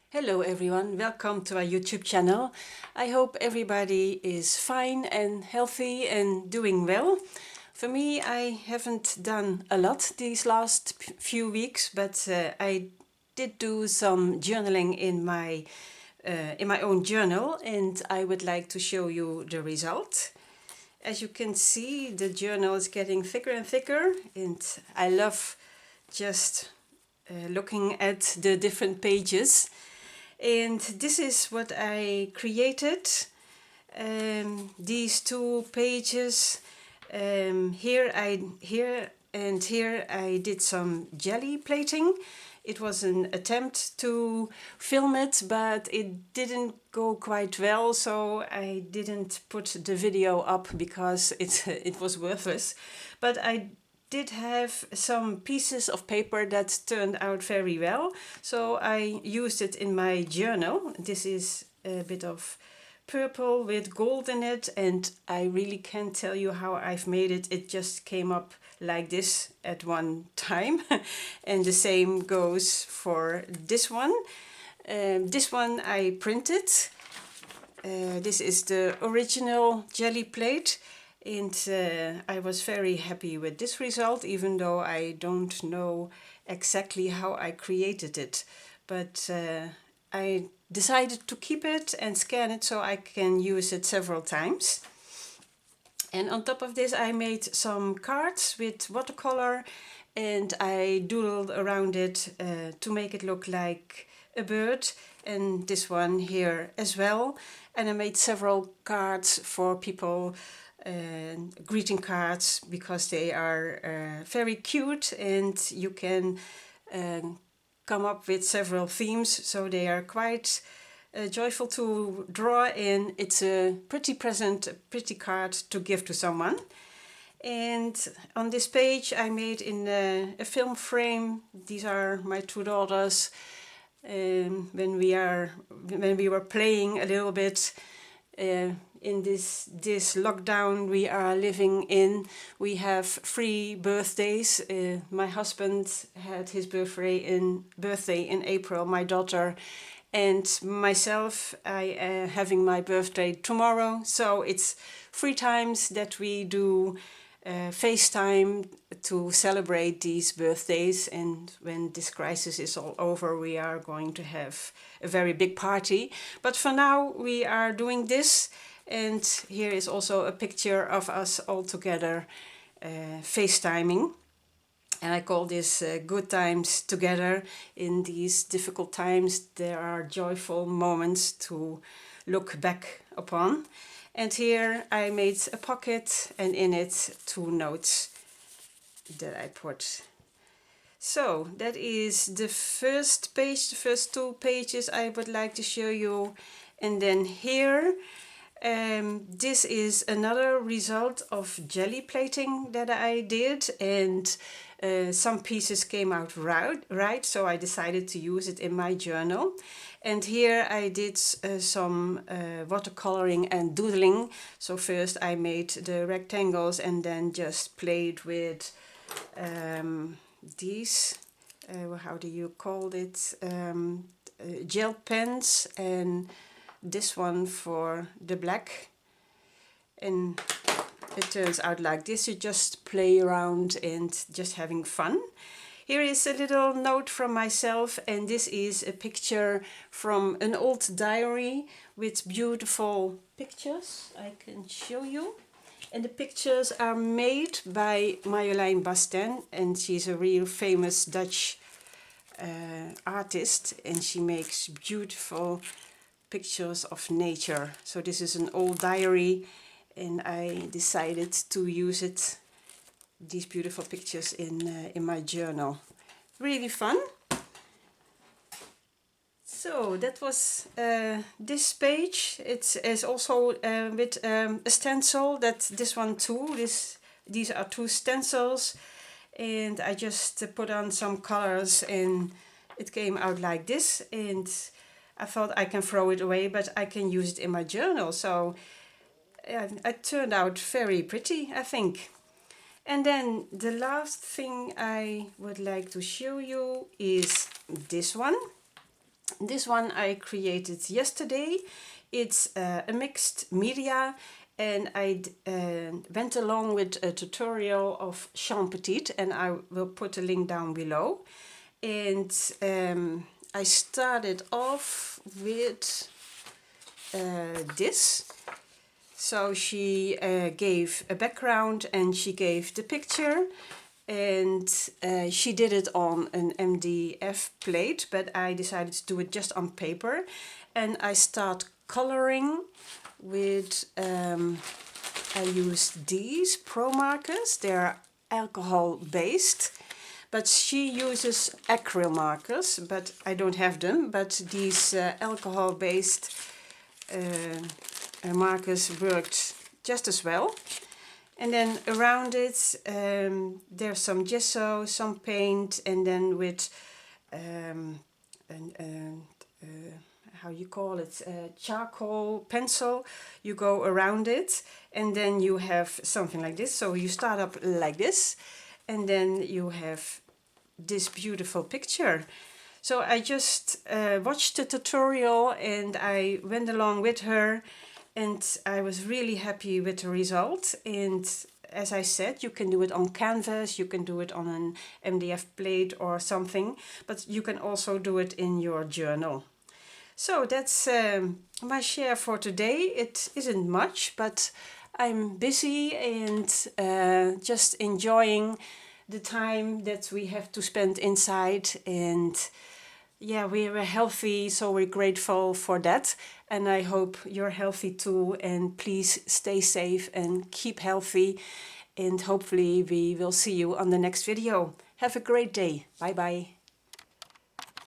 Hello everyone, welcome to our YouTube channel. I hope everybody is fine and healthy and doing well. For me, I haven't done a lot these last few weeks, but I did do some journaling in my own journal, and I would like to show you the result. As you can see, the journal is getting thicker and thicker, and I love just looking at the different pages. And this is what I created. These two pages. Here I did some jelly plating. It was an attempt to film it, but it didn't go quite well, so I didn't put the video up because it was worthless. But I did have some pieces of paper that turned out very well, so I used it in my journal. This is a bit of purple with gold in it, and I really can't tell you how I've made it. It just came up like this at one time. And the same goes for this one. This one I printed. This is the original jelly plate, and I was very happy with this result, even though I don't know exactly how I created it. But I decided to keep it and scan it so I can use it several times. And on top of this, I made some cards with watercolor, and I doodled around it to make it look like a bird, and this one here as well. And I made several cards for people, greeting cards, because they are very cute, and you can come up with several themes, so they are quite joyful to draw, and it's a pretty present, a pretty card to give to someone. And on this page I made in a film frame. These are my two daughters. When we were playing a little bit in this lockdown we are living in, we have 3 birthdays. My husband had his birthday in April, my daughter and myself, I having my birthday tomorrow. So it's 3 times that we do FaceTime to celebrate these birthdays, and when this crisis is all over we are going to have a very big party. But for now we are doing this, and here is also a picture of us all together FaceTiming. And I call this good times together. In these difficult times there are joyful moments to look back upon. And here I made a pocket, and in it 2 notes that I put. So that is the first page, the first 2 pages I would like to show you. And then here, this is another result of jelly plating that I did, and some pieces came out right, so I decided to use it in my journal. And here I did some watercoloring and doodling. So first I made the rectangles and then just played with these, how do you call it, gel pens, and this one for the black. And it turns out like this. You just play around and just having fun. Here is a little note from myself, and this is a picture from an old diary with beautiful pictures. I can show you. And the pictures are made by Marjolein Basten, and she's a real famous Dutch artist, and she makes beautiful pictures of nature. So this is an old diary, and I decided to use it, these beautiful pictures, in my journal. Really fun. So that was this page. It's also with a stencil. This one too. These are 2 stencils, and I just put on some colors, and it came out like this. And I thought I can throw it away, but I can use it in my journal. So it turned out very pretty, I think. And then the last thing I would like to show you is this one. This one I created yesterday. It's a mixed media, and I went along with a tutorial of Shawn Petite, and I will put a link down below. And I started off with this. So she gave a background and she gave the picture, and she did it on an MDF plate, but I decided to do it just on paper. And I start coloring with, I used these Pro markers. They're alcohol based, but she uses acrylic markers, but I don't have them. But these alcohol based markers worked just as well. And then around it there's some gesso, some paint, and then with how you call it, charcoal pencil, you go around it, and then you have something like this. So you start up like this, and then you have this beautiful picture. So I just watched the tutorial and I went along with her, and I was really happy with the result. And as I said, you can do it on canvas, you can do it on an MDF plate or something, but you can also do it in your journal. So that's my share for today. It isn't much, but I'm busy and just enjoying the time that we have to spend inside. And yeah, we're healthy, so we're grateful for that. And I hope you're healthy too. And please stay safe and keep healthy. And hopefully we will see you on the next video. Have a great day. Bye bye.